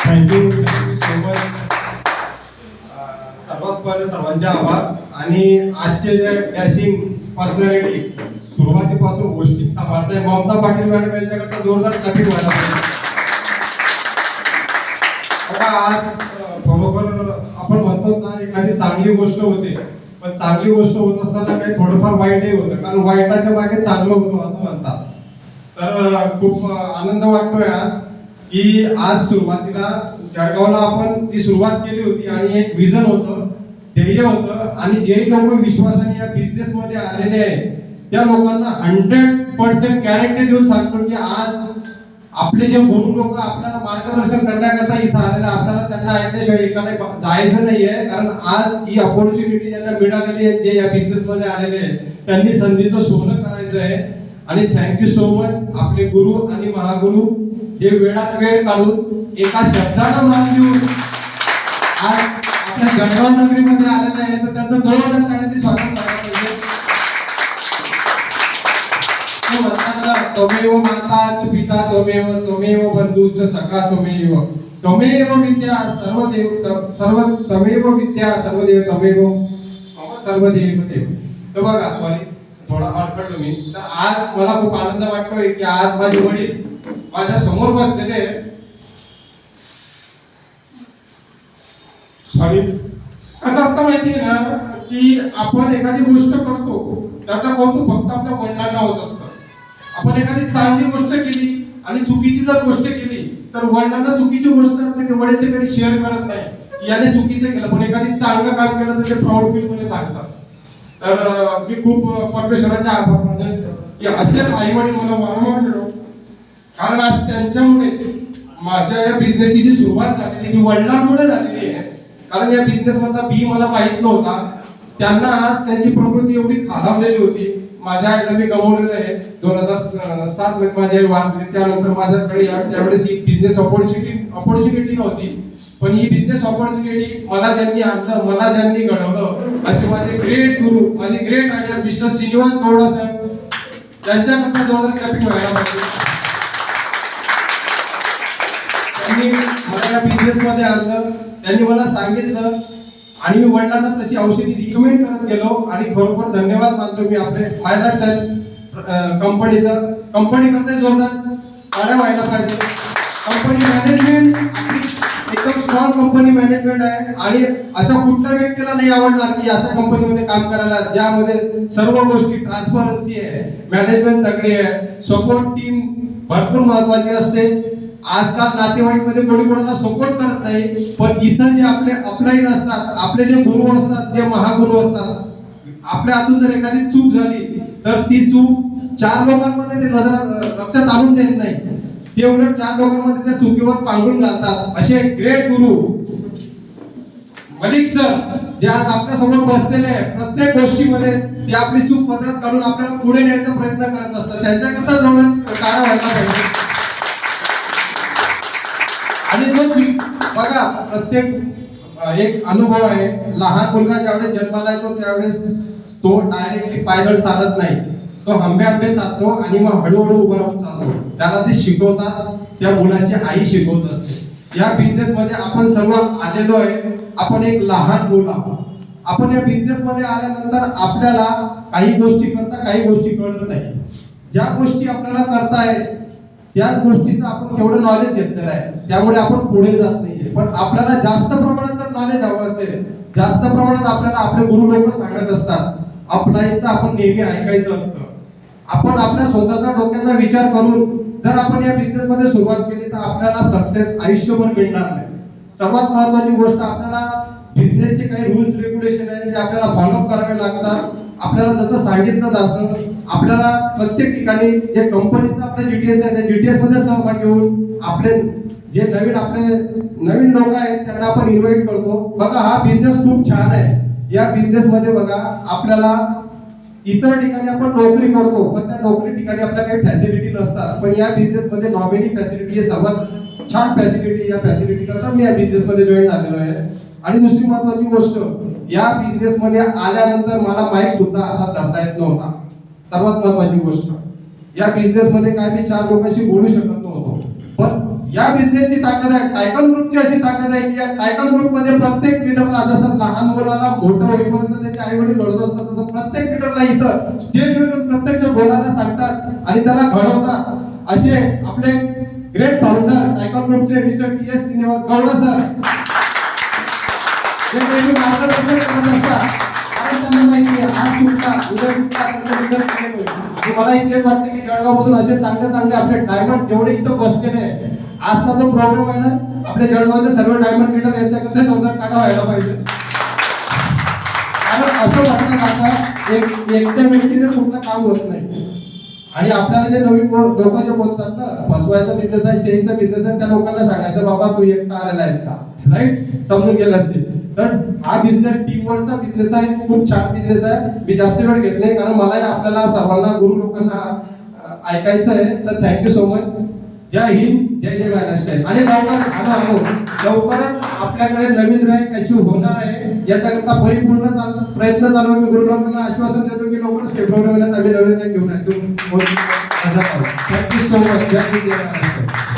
Thank you so much. सर्वात पहिले सर्वांचे आभार. आणि आजचे जे डॅशिंग पर्सनॅलिटी सुरुवातीपासून गोष्टी सांभाळताय ममता पाटील मॅडम यांच्याकडे जोरदार क्लॅपिंग व्हायला पाहिजे. आज बरोबर आपण म्हणतो ना एखादी चांगली गोष्ट होते, पण चांगली गोष्ट होत असताना काही थोडंफार वाईटही होतं, कारण वाईटाच्या मागे चांगलं होतं असं म्हणतात. तर खूप आनंद वाटतोय आज की आज सुरुवातीला जळगावला आपण ती सुरुवात केली होती आणि एक विजन होतं, ध्येय होतं, आणि जे लोक विश्वासाने या बिझनेस मध्ये आलेले आहेत त्या लोकांना 100% गॅरंटी देऊन सांगतो की आज आपले जे गुरु लोक आपल्याला मार्गदर्शन करण्याकरता इथं आलेले, आपल्याला त्यांना ऐकल्याशिवाय एकाने जायचं नाहीये. कारण आज ही अपॉर्च्युनिटी ज्यांना मिळालेली आहे, जे या बिझनेस मध्ये आलेले आहेत, त्यांनी संधीचं सोनं करायचं आहे. आणि थँक्यू सो मच आपले गुरु आणि महागुरु, जे वेळात वेळ काढून एका शब्दाला मान देऊन आज आपल्या जळगाव नगरीमध्ये आलेले आहे. तर त्यांचं गौरव करण्याची स्वागत करायला पाहिजे. त्वमेव माताच पिता त्वमेव, त्वमेव बंधूच सखा त्वमेव, त्वमेव विद्या सर्व त्वमेव विद्या सर्वदेव त्वमेव मम सर्वदेव देव. तर बघा, सॉरी थोडा अडखळलो मी. तर आज मला खूप आनंद वाटतोय की आज माझे वडील माझ्या समोर बसलेले. सॉरी, कसं असतं माहितीये ना की आपण एखादी गोष्ट करतो त्याचं कौतुक फक्त आपल्या वडिलांना होत असतं. आपण एखादी चांगली गोष्ट केली आणि चुकीची जर गोष्ट केली तर वडिलांना चुकीची गोष्ट ते वडील ते कधी शेअर करत नाही की याने चुकीचं केलं, पण एखादी चांगलं काम केलं तर ते प्राऊड फील मध्ये सांगतात. तर मी खूप परमेश्वराचे आभार मानेन की असे आई वडील मला वारंवार मिळो, कारण आज त्यांच्यामुळे माझ्या या बिझनेसची जी सुरुवात झालेली ती वडिलांमुळे झालेली आहे. कारण या बिझनेस मधला बी मला माहित नव्हता. त्यांना आज त्यांची प्रकृती एवढी खालावलेली होती. माझ्या आईला मी गमावलेलं आहे 2007 मध्ये माझी आई वारली. त्यानंतर माझ्याकडे त्यावेळेस ही बिझनेस ऑपॉर्च्युनिटी नव्हती, पण ही बिझनेस ऑपॉर्च्युनिटी मला ज्यांनी आणलं, मला ज्यांनी घडवलं, असे माझे ग्रेट गुरु, माझे great idea mister Srinivas Gowda साहेब, त्यांच्याकडनं जोरदार क्लॅपिंग व्हायला पाहिजे. त्यांनी मला या बिझनेस मध्ये आणलं, त्यांनी मला सांगितलं आणि मी वडिलांना तशी औषधी रिकमेंड करत गेलो. आणि खरोखर धन्यवाद मानतो मी आपले माय लाईफस्टाईल कंपनीचं. कंपनी करते जोरदार टाळ्या व्हायला पाहिजे. कंपनी मॅनेजमेंट एकदम स्ट्रॉंग कंपनी मॅनेजमेंट आहे. आणि अशा कुठल्या व्यक्तीला नाही आवडणार की अशा कंपनीमध्ये काम करायला, ज्यामध्ये सर्व गोष्टी ट्रान्सपरन्सी आहे, मॅनेजमेंट तगडी आहे, सपोर्ट टीम भरपूर महत्वाची असते. आजकाल नातेवाईक मध्ये कोणी कोणाला सपोर्ट करत नाही, पण इथं जे आपले अपलाईन असतात, आपले जे गुरु असतात, जे महागुरु असतात, आपल्या हातून जर एखादी चूक झाली तर ती चूक 4 लोकांमध्ये ते लक्षात आणून देत नाही, ते उलट 4 लोकांमध्ये त्या चुकीवर पांघरून घालतात. असे ग्रेट गुरु मलिक सर, जे आज आपल्या समोर बसलेले आहे, प्रत्येक गोष्टीमध्ये ते आपली चूक पदरात काढून आपल्याला पुढे न्यायचा प्रयत्न करत असतात. त्यांच्याकरता जवळ काढा व्हायला पाहिजे. आणि बघा, प्रत्येक एक अनुभव आहे. लहान मुलगा ज्यावेळेस जन्माला येतो त्यावेळेस तो डायरेक्टली पायदळ चालत नाही, तो हंबे चालतो आणि मग हळूहळू उभा राहून चालतो. त्याला ते शिकवतात, त्या मुलाची आई शिकवत असते. या बिझनेस मध्ये आपण सर्व आलेलो आहे. आपण एक लहान मुल आहोत. आपण या बिझनेस मध्ये आल्यानंतर आपल्याला काही गोष्टी करता, काही गोष्टी कळत नाही. ज्या गोष्टी आपल्याला करताय त्याच गोष्टीचं आपण तेवढं नॉलेज घेतलेलं आहे, त्यामुळे आपण पुढे जात नाहीये. पण आपल्याला जास्त प्रमाणात जर नॉलेज हवं असेल, जास्त प्रमाणात आपल्याला आपले गुरु लोक सांगत असतात, अपलाईनचं आपण नेहमी ऐकायचं असतं. आपण आपल्या स्वतःच्या डोक्याचा विचार करून जर आपण या बिझनेस मध्ये सुरुवात केली तर आपल्याला सक्सेस आयुष्यभर मिळणार नाही. सर्वात महत्वाची गोष्ट, आपल्याला बिझनेसचे काही रूल्स रेग्युलेशन आहेत ते आपल्याला फॉलो करावे लागतात. आपल्याला जसं सांगितलं जातं, आपल्याला प्रत्येक ठिकाणी जे कंपनीचं आपलं जीटीएस आहे त्या जीटीएस मध्ये सहभागी होऊन आपले जे नवीन लोक आहेत त्यांना आपण इन्व्हाइट करतो. बघा, हा बिझनेस खूप छान आहे. या बिझनेस मध्ये बघा, आपल्याला इतर ठिकाणी आपण नोकरी करतो, पण त्या नोकरी ठिकाणी आपल्याला काही फॅसिलिटी नसतात. पण या बिझनेस मध्ये नॉमिनी फॅसिलिटी ही सर्वात छान फॅसिलिटी. या फॅसिलिटी करता मी या बिझनेस मध्ये जॉईन झालेलो आहे. आणि दुसरी महत्वाची गोष्ट, या बिझनेस मध्ये आल्यानंतर मला माईक सुद्धा आता धरता येत नव्हता. सर्वात महत्वाची गोष्ट, या बिझनेस मध्ये काय मी 4 लोकांशी बोलू शकत नव्हतो. पण या बिझनेसची ताकद आहे, टायकन ग्रुपची अशी ताकद आहे की या टायकन ग्रुपमध्ये प्रत्येक लीडरला, जसं लहान मुलाला मोठं होईपर्यंत त्याचे आई वडील घडवत असतात, तसं प्रत्येक लीडरला इथं स्टेजवरून प्रत्यक्ष बोलायला सांगतात आणि त्याला घडवतात. असे आपले ग्रेट फाउंडर टायकन ग्रुपचे mister T S Srinivas Goud sir, ते नेहमी मार्गदर्शन करत असतात. कारण त्यांना माहिती आहे आज तुमचा उद्या तुमचा मला इतकेच वाटते की जळगावमधून असे चांगले चांगले आपले डायमंड जेवढे इथं बसलेले आहे, आजचा जो प्रोग्राम आहे ना, आपल्या जळगावचे सर्व डायमंड लीडर यांच्याकडे जोरदार टाळ्या व्हायला पाहिजे. कारण असं वाटतं आता एकट्या व्यक्तीने कुठलं काम होत नाही. आणि आपल्याला जे नवीन लोक जे बोलतात ना, फसवायचा बिझनेस आहे, चेनचा बिझनेस आहे, त्या लोकांना सांगायचं बाबा तू एकटा आलेला आहे का, राईट, समजून गेलं असते. तर हा बिझनेस टीमवर्कचा बिझनेस आहे, खूप छान बिझनेस आहे. मी जास्त वेळ घेत नाही कारण मला आपल्याला सर्वांना गुरु लोकांना ऐकायचं आहे. तर थँक्यू सो मच. जय हिंद, जय जय महाराष्ट्र. आणि लवकरच आपल्याकडे नवीन रँक अचीव होणार आहे. याच्याकरता परिपूर्ण प्रयत्न चालू आहे. मी गुरु लोकांना आश्वासन देतो की लवकरच फेब्रुवारी महिन्यात आम्ही नवीन रँक घेऊन येतो. Thank you so much. जय हिंद, जय महाराष्ट्र.